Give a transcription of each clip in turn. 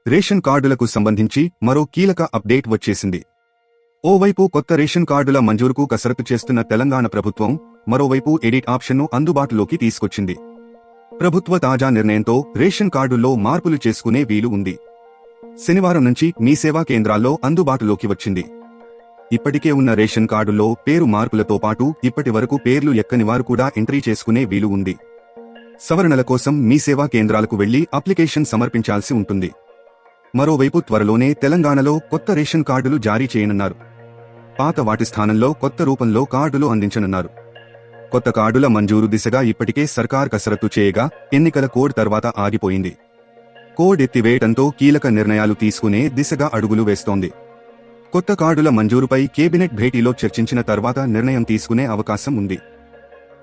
Ration కార్డులకు సంబంధించి మరో కీలక అప్డేట్ వచ్చేసింది. ఓవైపు కొత్త రేషన్ కార్డుల మంజూరుకు కసరత్తు చేస్తున్న తెలంగాణ ప్రభుత్వం మరోవైపు ఎడిట్ ఆప్షన్ను అందుబాటులోకి తీసుకొచ్చింది. ప్రభుత్వ తాజా నిర్ణయంతో రేషన్ కార్డుల్లో మార్పులు చేసుకునే వీలు ఉంది. శనివారం నుంచి మీ సేవా కేంద్రాల్లో అందుబాటులోకి వచ్చింది. ఇప్పటికే ఉన్న రేషన్ కార్డుల్లో పేరు మార్పులతో పాటు ఇప్పటి వరకు పేర్లు ఎక్కని వారు కూడా ఎంట్రీ చేసుకునే వీలు ఉంది. సవరణల కోసం మీ సేవా కేంద్రాలకు వెళ్లి అప్లికేషన్ సమర్పించాల్సి ఉంటుంది. మరోవైపు త్వరలోనే తెలంగాణలో కొత్త రేషన్ కార్డులు జారీ చేయనున్నారు. పాత వాటి స్థానంలో కొత్త రూపంలో కార్డులు అందించనున్నారు. కొత్త కార్డుల మంజూరు దిశగా ఇప్పటికే సర్కార్ కసరత్తు చేయగా ఎన్నికల కోడ్ తర్వాత ఆగిపోయింది. కోడ్ ఎత్తివేయడంతో కీలక నిర్ణయాలు తీసుకునే దిశగా అడుగులు వేస్తోంది. కొత్త కార్డుల మంజూరుపై కేబినెట్ భేటీలో చర్చించిన తర్వాత నిర్ణయం తీసుకునే అవకాశం ఉంది.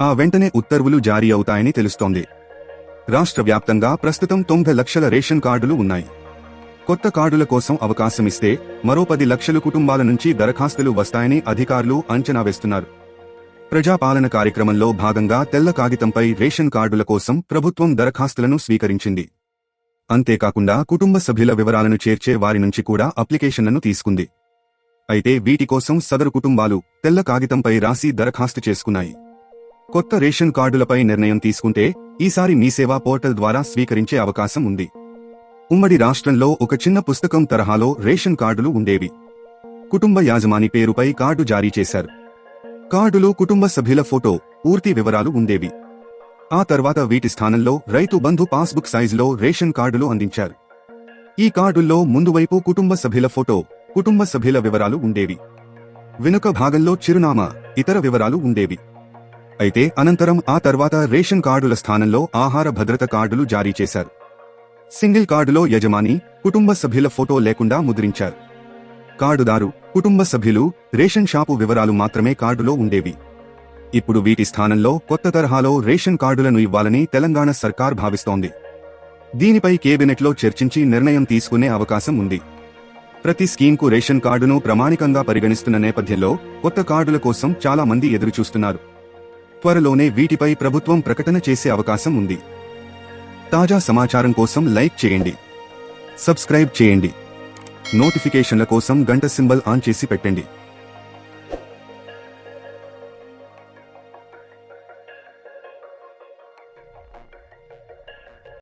ఆ వెంటనే ఉత్తర్వులు జారీ అవుతాయని తెలుస్తోంది. రాష్ట్ర వ్యాప్తంగా ప్రస్తుతం 90 లక్షల రేషన్ కార్డులు ఉన్నాయి. కొత్త కార్డుల కోసం అవకాశమిస్తే మరో 10 లక్షల కుటుంబాల నుంచి దరఖాస్తులు వస్తాయని అధికారులు అంచనా వేస్తున్నారు. ప్రజాపాలన కార్యక్రమంలో భాగంగా తెల్ల కాగితంపై రేషన్ కార్డుల కోసం ప్రభుత్వం దరఖాస్తులను స్వీకరించింది. అంతేకాకుండా కుటుంబ సభ్యుల వివరాలను చేర్చే వారి నుంచి కూడా అప్లికేషన్లను తీసుకుంది. అయితే వీటి కోసం సదరు కుటుంబాలు తెల్ల కాగితంపై రాసి దరఖాస్తు చేసుకున్నాయి. కొత్త రేషన్ కార్డులపై నిర్ణయం తీసుకుంటే ఈసారి మీ సేవా పోర్టల్ ద్వారా స్వీకరించే అవకాశం ఉంది. ఉమ్మడి రాష్ట్రంలో ఒక చిన్న పుస్తకం తరహాలో రేషన్ కార్డులు ఉండేవి. కుటుంబ యాజమాని పేరుపై కార్డు జారీ చేశారు. కార్డులో కుటుంబ సభ్యుల ఫోటో, పూర్తి వివరాలు ఉండేవి. ఆ తర్వాత వీటి స్థానంలో రైతు బంధు పాస్బుక్ సైజులో రేషన్ కార్డులు అందించారు. ఈ కార్డుల్లో ముందువైపు కుటుంబ సభ్యుల ఫోటో, కుటుంబ సభ్యుల వివరాలు ఉండేవి. వెనుక భాగంలో చిరునామా, ఇతర వివరాలు ఉండేవి. అయితే అనంతరం ఆ తర్వాత రేషన్ కార్డుల స్థానంలో ఆహార భద్రత కార్డులు జారీ చేశారు. సింగిల్ కార్డులో యజమాని, కుటుంబ సభ్యుల ఫోటో లేకుండా ముద్రించారు. కార్డుదారు, కుటుంబ సభ్యులు, రేషన్ షాపు వివరాలు మాత్రమే కార్డులో ఉండేవి. ఇప్పుడు వీటి స్థానంలో కొత్త తరహాలో రేషన్ కార్డులను ఇవ్వాలని తెలంగాణ సర్కార్ భావిస్తోంది. దీనిపై కేబినెట్లో చర్చించి నిర్ణయం తీసుకునే అవకాశం ఉంది. ప్రతి స్కీమ్కు రేషన్ కార్డును ప్రామాణికంగా పరిగణిస్తున్న నేపథ్యంలో కొత్త కార్డుల కోసం చాలా మంది ఎదురుచూస్తున్నారు. త్వరలోనే వీటిపై ప్రభుత్వం ప్రకటన చేసే అవకాశం ఉంది. తాజా సమాచారం కోసం లైక్ చేయండి, సబ్స్క్రైబ్ చేయండి, నోటిఫికేషన్ల కోసం గంట సింబల్ ఆన్ చేసి పెట్టండి.